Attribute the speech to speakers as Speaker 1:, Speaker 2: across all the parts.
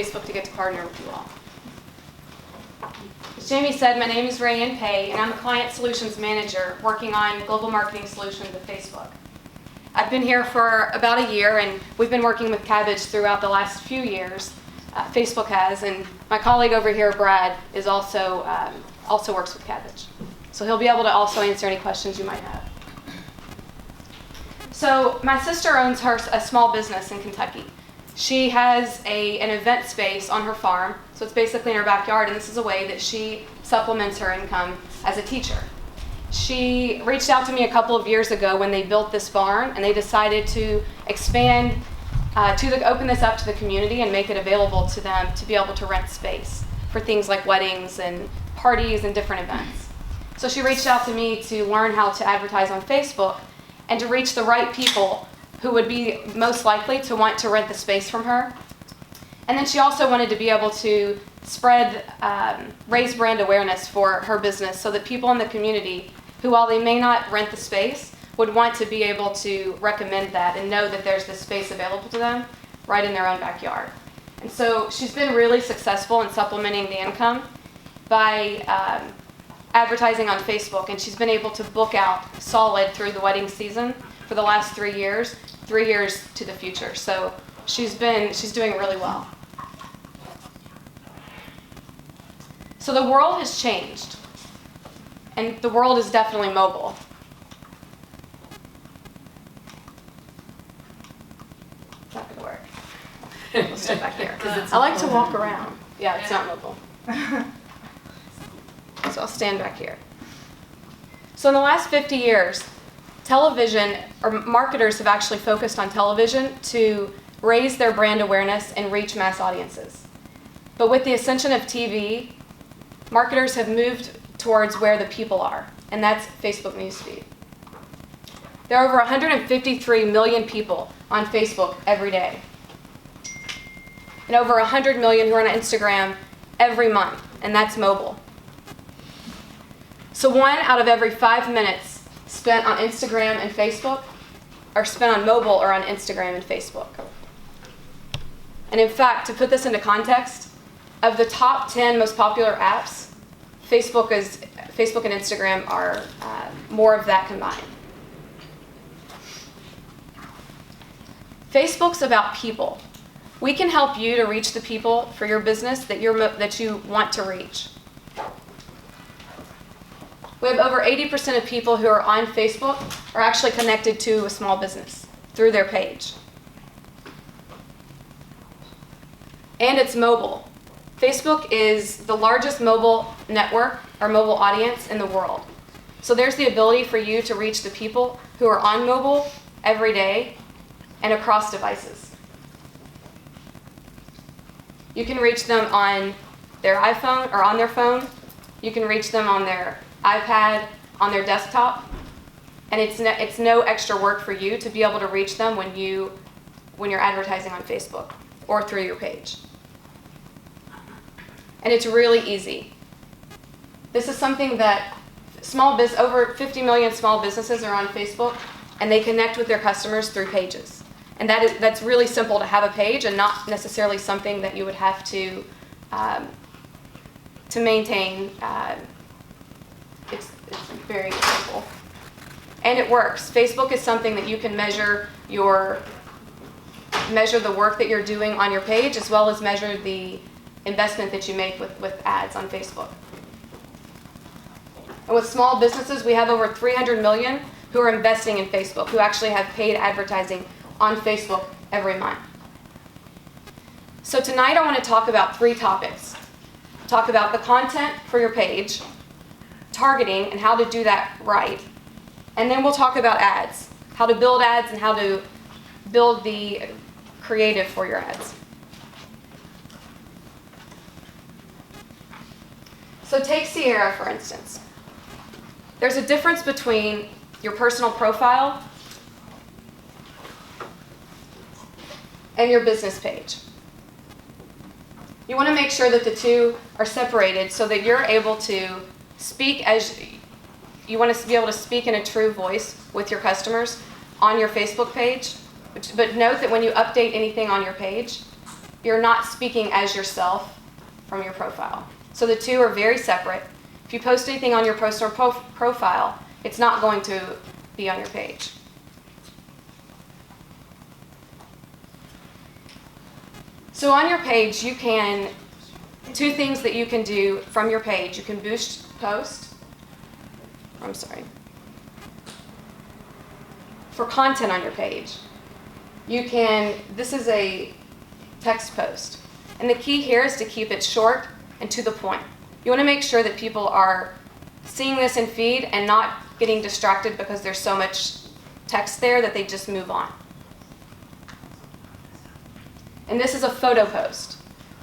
Speaker 1: Facebook to get to partner with you all. As Jamie said, my name is Rayanne Pay, and I'm a Client Solutions Manager working on global marketing solutions at Facebook. I've been here for about a year, and we've been working with Kabbage throughout the last few years. Facebook has, and my colleague over here, Brad, is also works with Kabbage. So he'll be able to also answer any questions you might have. So my sister owns a small business in Kentucky. She has an event space on her farm, so it's basically in her backyard, and this is a way that she supplements her income as a teacher. She reached out to me a couple of years ago when they built this barn, and they decided to expand, open this up to the community and make it available to them to be able to rent space for things like weddings and parties and different events. So she reached out to me to learn how to advertise on Facebook and to reach the right people who would be most likely to want to rent the space from her. And then she also wanted to be able to raise brand awareness for her business so that people in the community who, while they may not rent the space, would want to be able to recommend that and know that there's this space available to them right in their own backyard. And so she's been really successful in supplementing the income by advertising on Facebook, and she's been able to book out solid through the wedding season for the last 3 years to the future. So she's doing really well. So the world has changed, and the world is definitely mobile. It's not going to work. We'll step back here. I like to walk around. Yeah, it's not mobile. So I'll stand back here. So in the last 50 years, television, or marketers have actually focused on television to raise their brand awareness and reach mass audiences. But with the ascension of TV, marketers have moved towards where the people are, and that's Facebook newsfeed. There are over 153 million people on Facebook every day, and over 100 million who are on Instagram every month, and that's mobile. So 1 out of every 5 minutes spent on Instagram and Facebook are spent on mobile or on Instagram and Facebook. And in fact, to put this into context, of the top 10 most popular apps, Facebook and Instagram are more of that combined. Facebook's about people. We can help you to reach the people for your business that you want to reach. We have over 80% of people who are on Facebook are actually connected to a small business through their page. And it's mobile. Facebook is the largest mobile network or mobile audience in the world. So there's the ability for you to reach the people who are on mobile every day and across devices. You can reach them on their iPhone or on their phone. You can reach them on their iPad, on their desktop, and it's no extra work for you to be able to reach them when you're advertising on Facebook or through your page. And it's really easy. This is something that over 50 million small businesses are on Facebook, and they connect with their customers through pages. And that's really simple to have a page, and not necessarily something that you would have to maintain. It's very simple. And it works. Facebook is something that you can measure the work that you're doing on your page, as well as measure the investment that you make with ads on Facebook. And with small businesses, we have over 300 million who are investing in Facebook, who actually have paid advertising on Facebook every month. So tonight I want to talk about 3 topics. Talk about the content for your page, targeting and how to do that right, and then we'll talk about ads, how to build ads and how to build the creative for your ads. So take Sierra, for instance. There's a difference between your personal profile and your business page. You want to make sure that the two are separated so that you're able to speak you want to be able to speak in a true voice with your customers on your Facebook page. But note that when you update anything on your page, you're not speaking as yourself from your profile. So the two are very separate. If you post anything on your personal profile, it's not going to be on your page. So on your page, you can, two things that you can do from your page. You can boost post. For content on your page, you can, this is a text post. And the key here is to keep it short and to the point. You want to make sure that people are seeing this in feed and not getting distracted because there's so much text there that they just move on. And this is a photo post.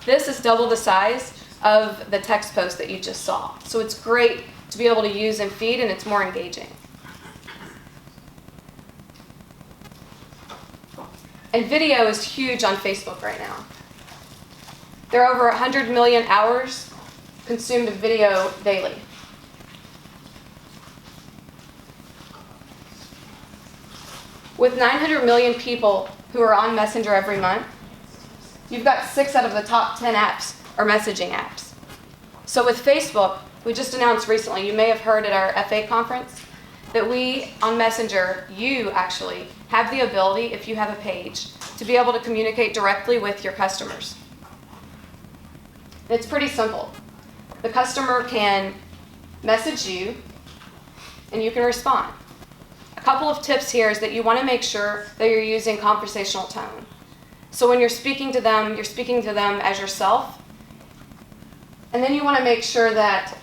Speaker 1: This is double the size of the text post that you just saw. So it's great to be able to use in feed, and it's more engaging. And video is huge on Facebook right now. There are over 100 million hours consumed of video daily. With 900 million people who are on Messenger every month, you've got 6 out of the top 10 apps are messaging apps. So with Facebook, we just announced recently, you may have heard at our FA conference, that we, on Messenger, you actually have the ability, if you have a page, to be able to communicate directly with your customers. It's pretty simple. The customer can message you, and you can respond. A couple of tips here is that you want to make sure that you're using conversational tone. So when you're speaking to them as yourself, and then you want to make sure that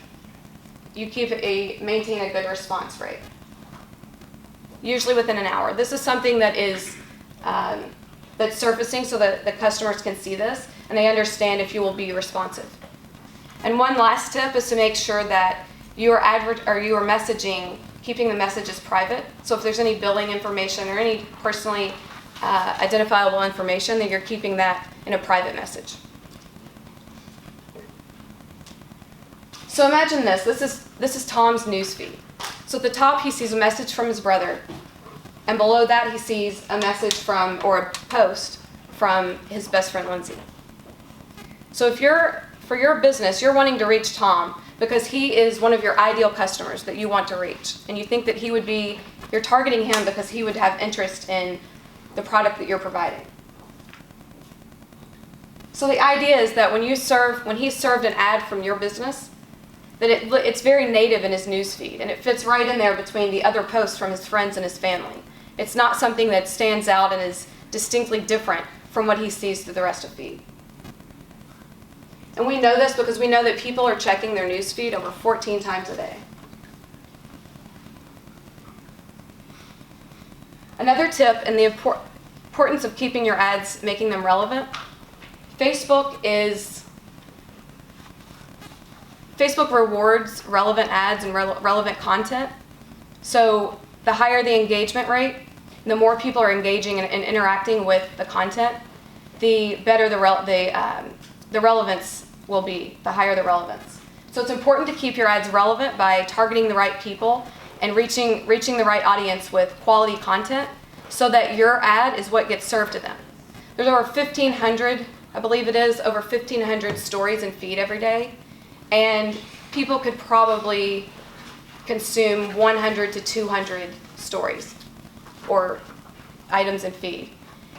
Speaker 1: you maintain a good response rate, usually within an hour. This is something that is that's surfacing so that the customers can see this and they understand if you will be responsive. And one last tip is to make sure that you are messaging, keeping the messages private. So if there's any billing information or any personally identifiable information, that you're keeping that in a private message. So imagine this. This is Tom's newsfeed. So at the top, he sees a message from his brother, and below that, he sees a message or a post from his best friend Lindsay. So for your business, you're wanting to reach Tom because he is one of your ideal customers that you want to reach, and you think that you're targeting him because he would have interest in the product that you're providing. So the idea is that when he served an ad from your business, that it's very native in his newsfeed, and it fits right in there between the other posts from his friends and his family. It's not something that stands out and is distinctly different from what he sees through the rest of feed. And we know this because we know that people are checking their newsfeed over 14 times a day. Another tip in the importance of keeping your ads, making them relevant, Facebook rewards relevant ads and relevant content. So the higher the engagement rate, the more people are engaging and interacting with the content, the better the relevance will be, the higher the relevance. So it's important to keep your ads relevant by targeting the right people and reaching the right audience with quality content so that your ad is what gets served to them. There's over 1,500, I believe it is, over 1,500 stories in feed every day. And people could probably consume 100 to 200 stories or items in feed.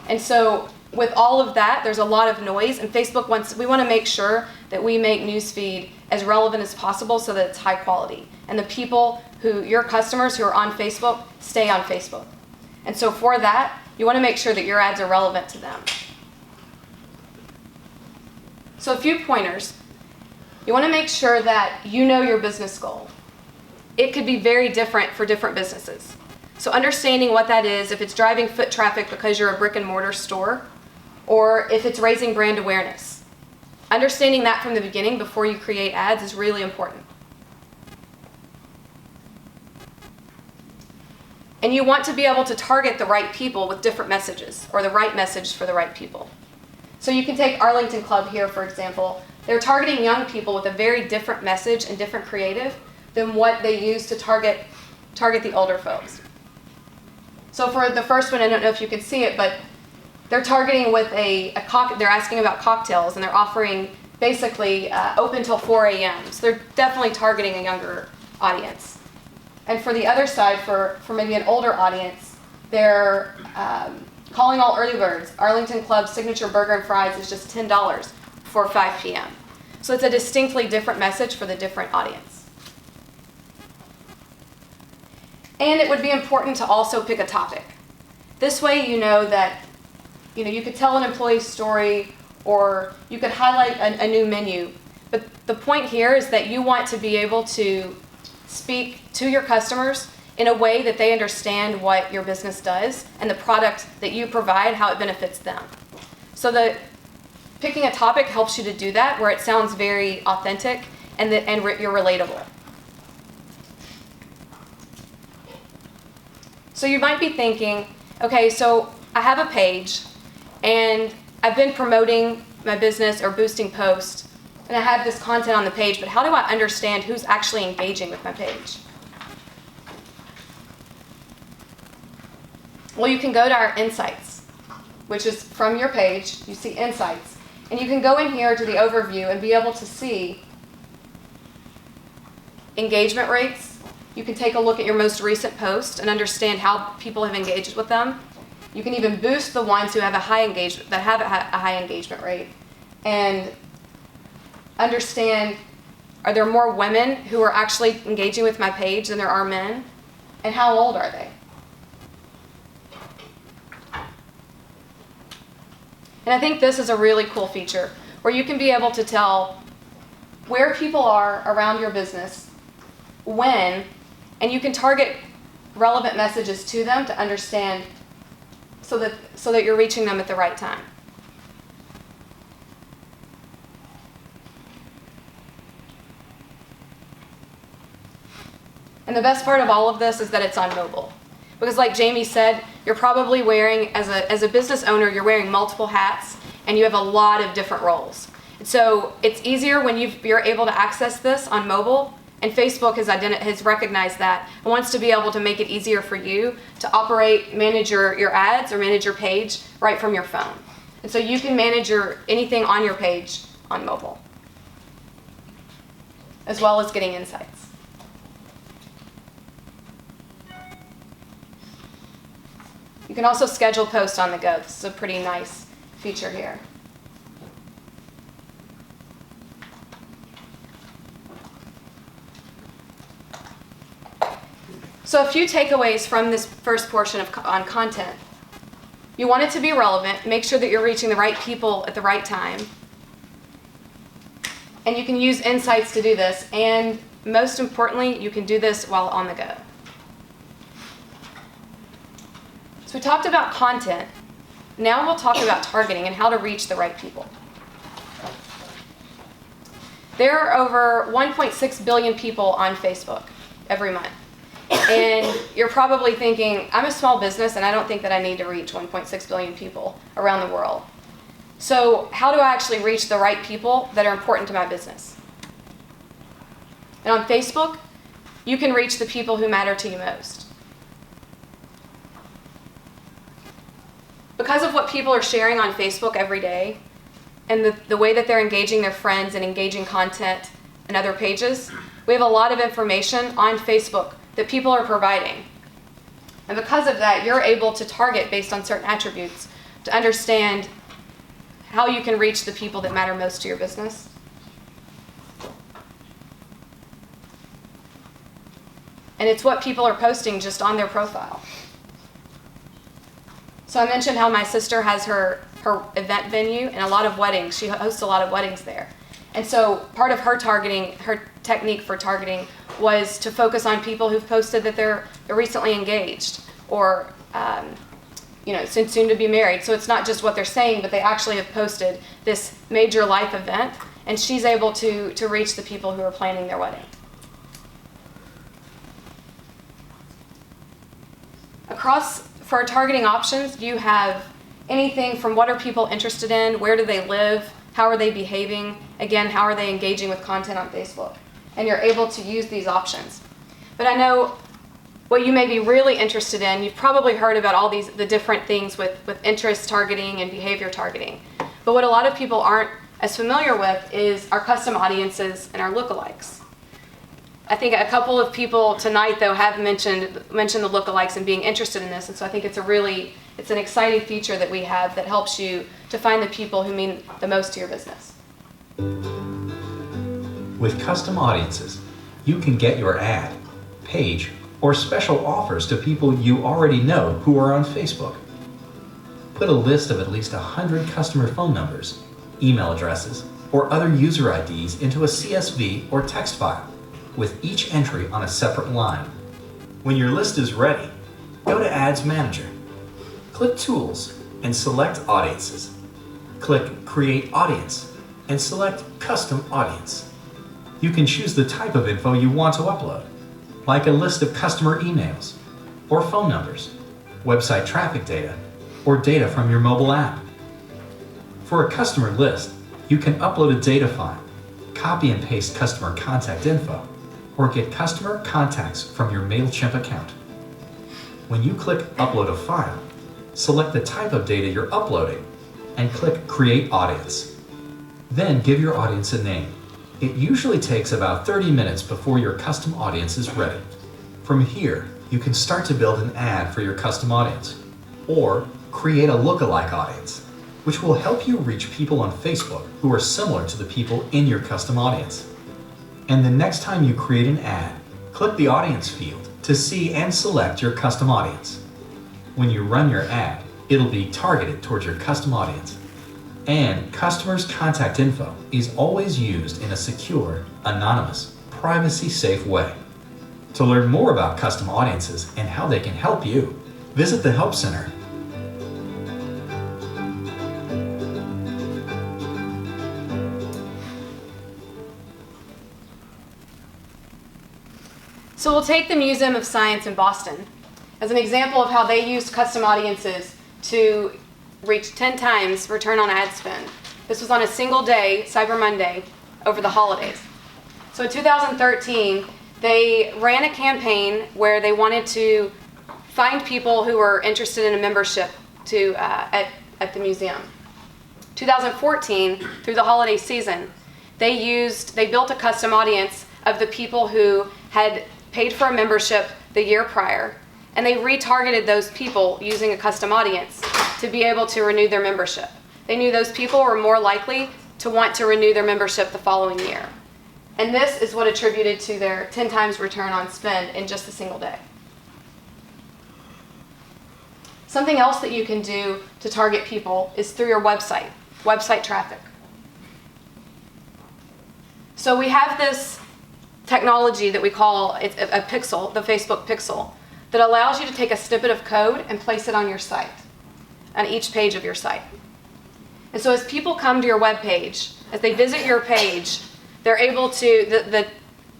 Speaker 1: And so with all of that, there's a lot of noise, and we want to make sure that we make newsfeed as relevant as possible so that it's high quality. And the people your customers who are on Facebook, stay on Facebook. And so for that, you want to make sure that your ads are relevant to them. So a few pointers. You want to make sure that you know your business goal. It could be very different for different businesses. So understanding what that is, if it's driving foot traffic because you're a brick and mortar store, or if it's raising brand awareness. Understanding that from the beginning before you create ads is really important. And you want to be able to target the right people with different messages, or the right message for the right people. So you can take Arlington Club here, for example. They're targeting young people with a very different message and different creative than what they use to target the older folks. So for the first one, I don't know if you can see it, but they're targeting with they're asking about cocktails, and they're offering basically open till 4 a.m. So they're definitely targeting a younger audience. And for the other side, for maybe an older audience, they're calling all early birds. Arlington Club's signature burger and fries is just $10 for 5 p.m. So it's a distinctly different message for the different audience. And it would be important to also pick a topic. This way you know that you could tell an employee's story, or you could highlight a new menu. But the point here is that you want to be able to speak to your customers in a way that they understand what your business does and the product that you provide, how it benefits them. So picking a topic helps you to do that, where it sounds very authentic and you're relatable. So you might be thinking, okay, so I have a page, and I've been promoting my business or boosting posts, and I have this content on the page, but how do I understand who's actually engaging with my page? Well, you can go to our insights, which is from your page. You see insights, and you can go in here to the overview and be able to see engagement rates. You can take a look at your most recent post and understand how people have engaged with them. You can even boost the ones who have a high engagement rate, and understand, are there more women who are actually engaging with my page than there are men, and how old are they? And I think this is a really cool feature where you can be able to tell where people are around your business, when, and you can target relevant messages to them to understand, so that you're reaching them at the right time. And the best part of all of this is that it's on mobile. Because like Jamie said, you're probably wearing, as a business owner, you're wearing multiple hats, and you have a lot of different roles. And so it's easier when you're able to access this on mobile, and Facebook has recognized that and wants to be able to make it easier for you to manage your ads or manage your page right from your phone. And so you can manage anything on your page on mobile, as well as getting insights. You can also schedule posts on the go. This is a pretty nice feature here. So a few takeaways from this first portion on content. You want it to be relevant. Make sure that you're reaching the right people at the right time. And you can use insights to do this. And most importantly, you can do this while on the go. So we talked about content. Now we'll talk about targeting and how to reach the right people. There are over 1.6 billion people on Facebook every month. And you're probably thinking, I'm a small business and I don't think that I need to reach 1.6 billion people around the world. So how do I actually reach the right people that are important to my business? And on Facebook, you can reach the people who matter to you most. Because of what people are sharing on Facebook every day, and the way that they're engaging their friends and engaging content and other pages, we have a lot of information on Facebook that people are providing. And because of that, you're able to target based on certain attributes to understand how you can reach the people that matter most to your business. And it's what people are posting just on their profile. So I mentioned how my sister has her event venue and a lot of weddings. She hosts a lot of weddings there. And so part of her technique for targeting was to focus on people who've posted that they're recently engaged or soon to be married. So it's not just what they're saying, but they actually have posted this major life event, and she's able to reach the people who are planning their wedding. For our targeting options, you have anything from what are people interested in, where do they live, how are they behaving, again, how are they engaging with content on Facebook. And you're able to use these options. But I know What you may be really interested in, you've probably heard about all the different things with interest targeting and behavior targeting. But what a lot of people aren't as familiar with is our custom audiences and our lookalikes. I think a couple of people tonight, though, have mentioned the lookalikes and being interested in this, and so I think it's an exciting feature that we have that helps you to find the people who mean the most to your business.
Speaker 2: With custom audiences, you can get your ad, page, or special offers to people you already know who are on Facebook. Put a list of at least 100 customer phone numbers, email addresses, or other user IDs into a CSV or text file, with each entry on a separate line. When your list is ready, go to Ads Manager. Click Tools and select Audiences. Click Create Audience and select Custom Audience. You can choose the type of info you want to upload, like a list of customer emails, or phone numbers, website traffic data, or data from your mobile app. For a customer list, you can upload a data file, copy and paste customer contact info, or get customer contacts from your MailChimp account. When you click Upload a file, select the type of data you're uploading and click Create Audience. Then give your audience a name. It usually takes about 30 minutes before your custom audience is ready. From here, you can start to build an ad for your custom audience, or create a lookalike audience, which will help you reach people on Facebook who are similar to the people in your custom audience. And the next time you create an ad, click the audience field to see and select your custom audience. When you run your ad, it'll be targeted towards your custom audience. And customers' contact info is always used in a secure, anonymous, privacy-safe way. To learn more about custom audiences and how they can help you, visit the Help Center.
Speaker 1: So we'll take the Museum of Science in Boston as an example of how they used custom audiences to reach 10 times return on ad spend. This was on a single day, Cyber Monday, over the holidays. So in 2013, they ran a campaign where they wanted to find people who were interested in a membership at the museum. 2014, through the holiday season, they built a custom audience of the people who had paid for a membership the year prior, and they retargeted those people using a custom audience to be able to renew their membership. They knew those people were more likely to want to renew their membership the following year. And this is what attributed to their 10 times return on spend in just a single day. Something else that you can do to target people is through your website traffic. So we have this technology that we call a pixel, the Facebook pixel, that allows you to take a snippet of code and place it on your site, on each page of your site. And so as people come to your web page, as they visit your page, they're able to, the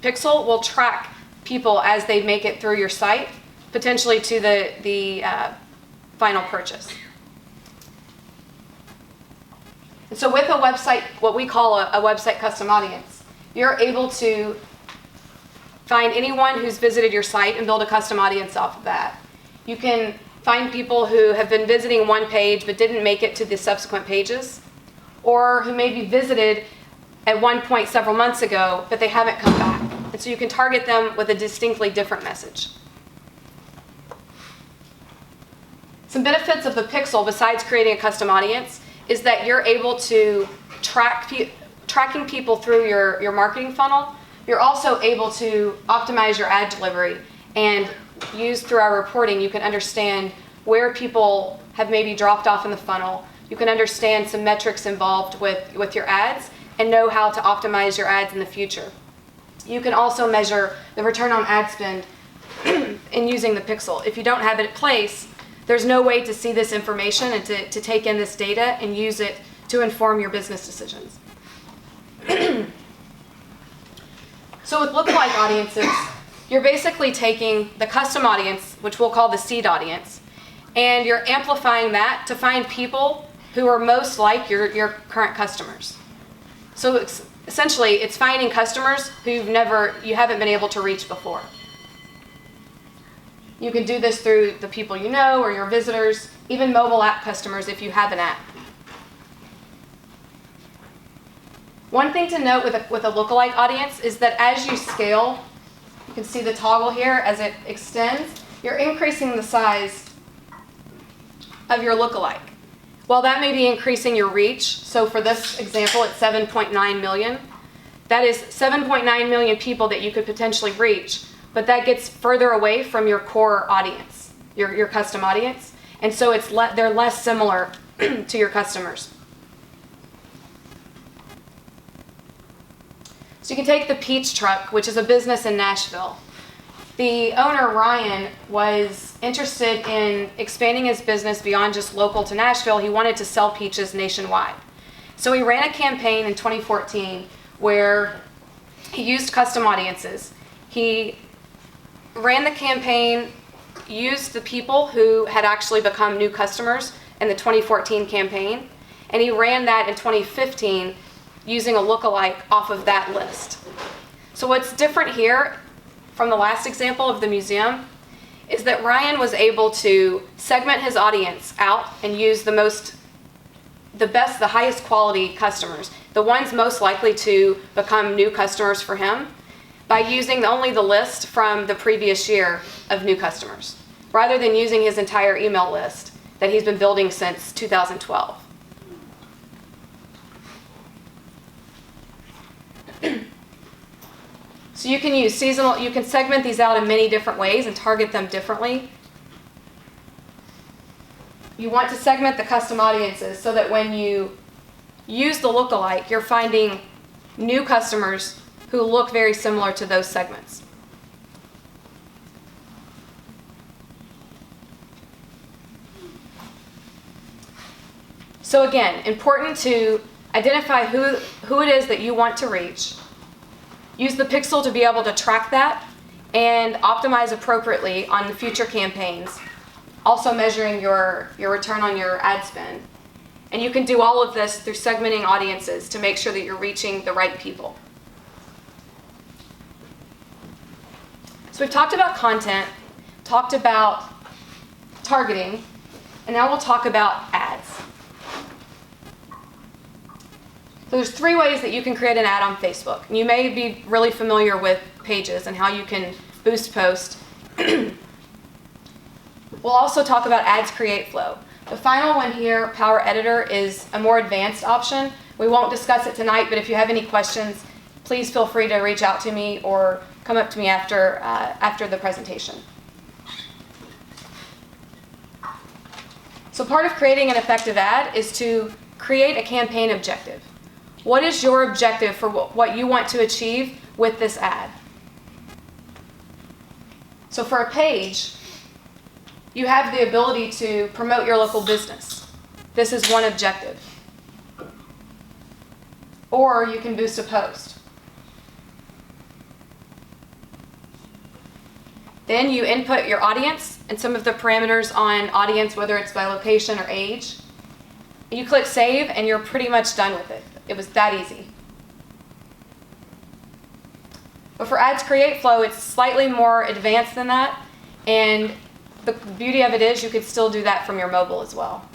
Speaker 1: pixel will track people as they make it through your site, potentially to the final purchase. And so with a website, what we call a website custom audience, you're able to find anyone who's visited your site and build a custom audience off of that. You can find people who have been visiting one page but didn't make it to the subsequent pages, or who maybe visited at one point several months ago, but they haven't come back. And so you can target them with a distinctly different message. Some benefits of the pixel, besides creating a custom audience, is that you're able to tracking people through your marketing funnel. You're also able to optimize your ad delivery, and use through our reporting, you can understand where people have maybe dropped off in the funnel. You can understand some metrics involved with your ads and know how to optimize your ads in the future. You can also measure the return on ad spend in using the pixel. If you don't have it in place, there's no way to see this information and to take in this data and use it to inform your business decisions. So with lookalike audiences, you're basically taking the custom audience, which we'll call the seed audience, and you're amplifying that to find people who are most like your current customers. So essentially, it's finding customers who you haven't been able to reach before. You can do this through the people you know or your visitors, even mobile app customers if you have an app. One thing to note with a lookalike audience is that as you scale, you can see the toggle here as it extends, you're increasing the size of your lookalike. While that may be increasing your reach, so for this example, it's 7.9 million. That is 7.9 million people that you could potentially reach, but that gets further away from your core audience, your custom audience, and so they're less similar to your customers. So you can take the Peach Truck, which is a business in Nashville. The owner, Ryan, was interested in expanding his business beyond just local to Nashville. He wanted to sell peaches nationwide. So he ran a campaign in 2014 where he used custom audiences. He ran the campaign, used the people who had actually become new customers in the 2014 campaign, and he ran that in 2015 using a lookalike off of that list. So what's different here from the last example of the museum is that Ryan was able to segment his audience out and use the highest quality customers, the ones most likely to become new customers for him, by using only the list from the previous year of new customers, rather than using his entire email list that he's been building since 2012. So you can use seasonal, you can segment these out in many different ways and target them differently. You want to segment the custom audiences so that when you use the lookalike, you're finding new customers who look very similar to those segments. So again, important to identify who it is that you want to reach. Use the pixel to be able to track that and optimize appropriately on the future campaigns, also measuring your return on your ad spend. And you can do all of this through segmenting audiences to make sure that you're reaching the right people. So we've talked about content, talked about targeting, and now we'll talk about ads. So there's 3 ways that you can create an ad on Facebook. And you may be really familiar with Pages and how you can boost post. We'll also talk about Ads Create Flow. The final one here, Power Editor, is a more advanced option. We won't discuss it tonight, but if you have any questions, please feel free to reach out to me or come up to me after the presentation. So part of creating an effective ad is to create a campaign objective. What is your objective for what you want to achieve with this ad? So for a page, you have the ability to promote your local business. This is one objective. Or you can boost a post. Then you input your audience and some of the parameters on audience, whether it's by location or age. You click save and you're pretty much done with it. It was that easy. But for Ads Create Flow, it's slightly more advanced than that. And the beauty of it is you could still do that from your mobile as well.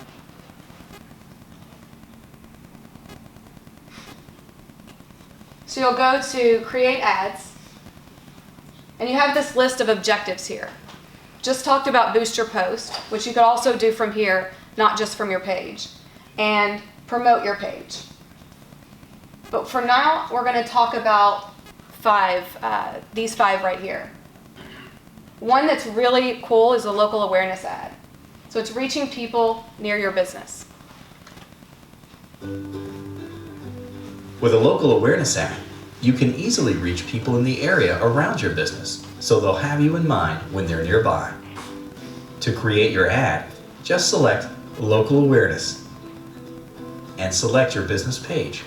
Speaker 1: So you'll go to Create Ads. And you have this list of objectives here. Just talked about Boost Your Post, which you could also do from here, not just from your page. And promote your page. But for now, we're going to talk about these 5 right here. One that's really cool is a local awareness ad. So it's reaching people near your business.
Speaker 2: With a local awareness ad, you can easily reach people in the area around your business, so they'll have you in mind when they're nearby. To create your ad, just select Local Awareness and select your business page.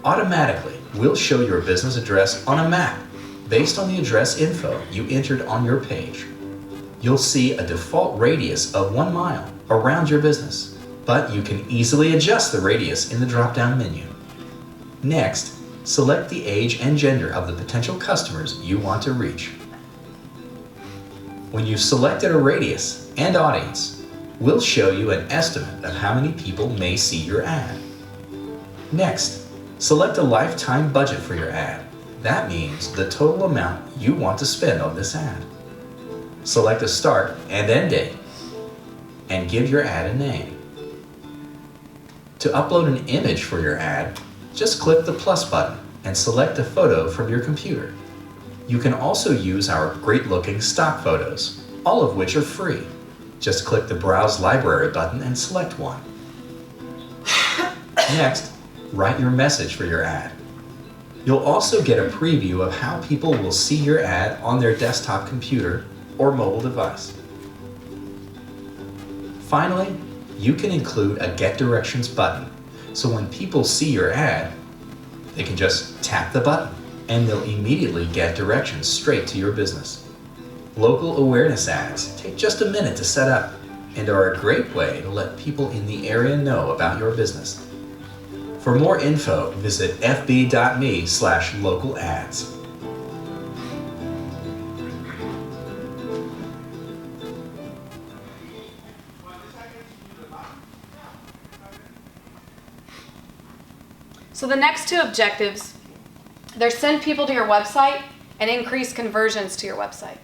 Speaker 2: Automatically, we'll show your business address on a map based on the address info you entered on your page. You'll see a default radius of 1 mile around your business, but you can easily adjust the radius in the drop-down menu. Next, select the age and gender of the potential customers you want to reach. When you've selected a radius and audience, we'll show you an estimate of how many people may see your ad. Next, select a lifetime budget for your ad. That means the total amount you want to spend on this ad. Select a start and end date, and give your ad a name. To upload an image for your ad, just click the plus button and select a photo from your computer. You can also use our great-looking stock photos, all of which are free. Just click the Browse Library button and select one. Next, write your message for your ad. You'll also get a preview of how people will see your ad on their desktop computer or mobile device. Finally, you can include a Get Directions button, so when people see your ad, they can just tap the button and they'll immediately get directions straight to your business. Local awareness ads take just a minute to set up and are a great way to let people in the area know about your business. For more info, visit fb.me/localads.
Speaker 1: So the next two objectives, they're send people to your website and increase conversions to your website.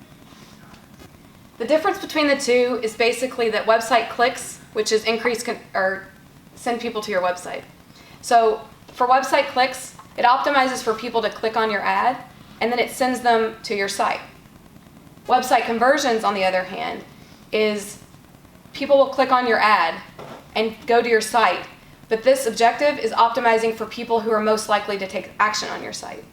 Speaker 1: The difference between the two is basically that website clicks, which is or send people to your website. So for website clicks, it optimizes for people to click on your ad, and then it sends them to your site. Website conversions, on the other hand, is people will click on your ad and go to your site, but this objective is optimizing for people who are most likely to take action on your site.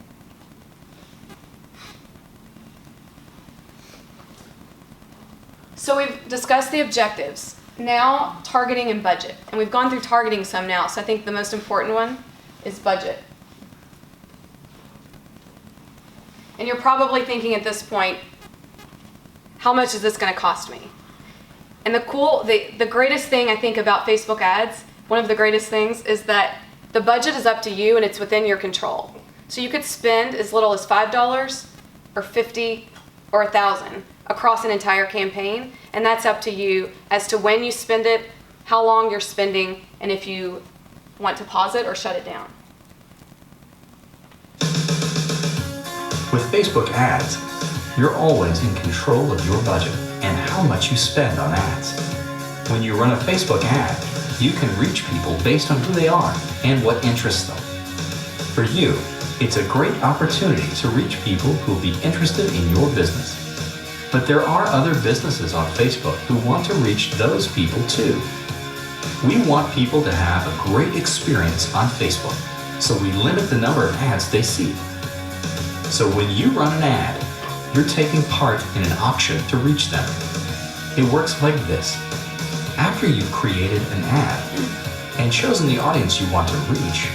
Speaker 1: So we've discussed the objectives. Now, targeting and budget. And we've gone through targeting some now, so I think the most important one is budget. And you're probably thinking at this point, how much is this going to cost me? And the greatest thing I think about Facebook ads, one of the greatest things, is that the budget is up to you and it's within your control. So you could spend as little as $5 or $50 or $1,000 across an entire campaign, and that's up to you as to when you spend it, how long you're spending, and if you want to pause it or shut it down.
Speaker 2: With Facebook ads, you're always in control of your budget and how much you spend on ads. When you run a Facebook ad, you can reach people based on who they are and what interests them. For you, it's a great opportunity to reach people who will be interested in your business. But there are other businesses on Facebook who want to reach those people too. We want people to have a great experience on Facebook, so we limit the number of ads they see. So when you run an ad, you're taking part in an auction to reach them. It works like this. After you've created an ad and chosen the audience you want to reach,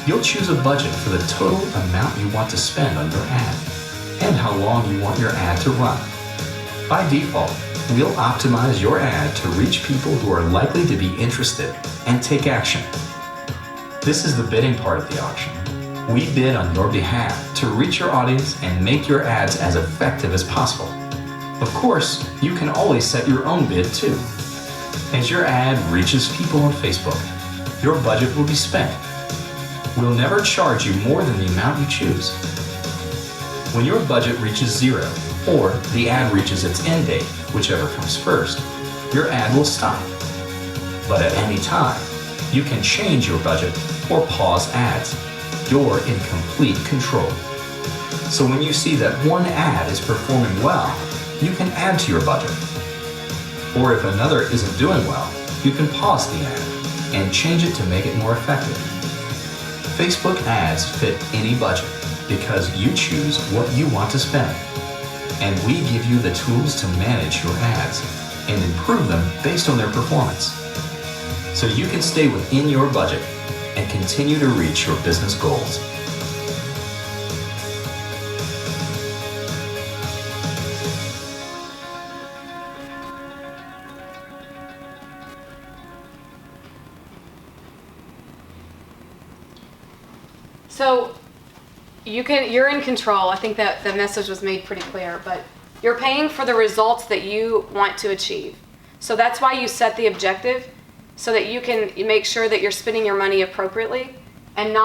Speaker 2: you'll choose a budget for the total amount you want to spend on your ad and how long you want your ad to run. By default, we'll optimize your ad to reach people who are likely to be interested and take action. This is the bidding part of the auction. We bid on your behalf to reach your audience and make your ads as effective as possible. Of course, you can always set your own bid too. As your ad reaches people on Facebook, your budget will be spent. We'll never charge you more than the amount you choose. When your budget reaches zero, or the ad reaches its end date, whichever comes first, your ad will stop. But at any time, you can change your budget or pause ads. You're in complete control. So when you see that one ad is performing well, you can add to your budget. Or if another isn't doing well, you can pause the ad and change it to make it more effective. Facebook ads fit any budget because you choose what you want to spend. And we give you the tools to manage your ads and improve them based on their performance. So you can stay within your budget and continue to reach your business goals.
Speaker 1: So you're in control. I think that the message was made pretty clear, but You're paying for the results that you want to achieve. So that's why you set the objective, so that you can make sure that you're spending your money appropriately and not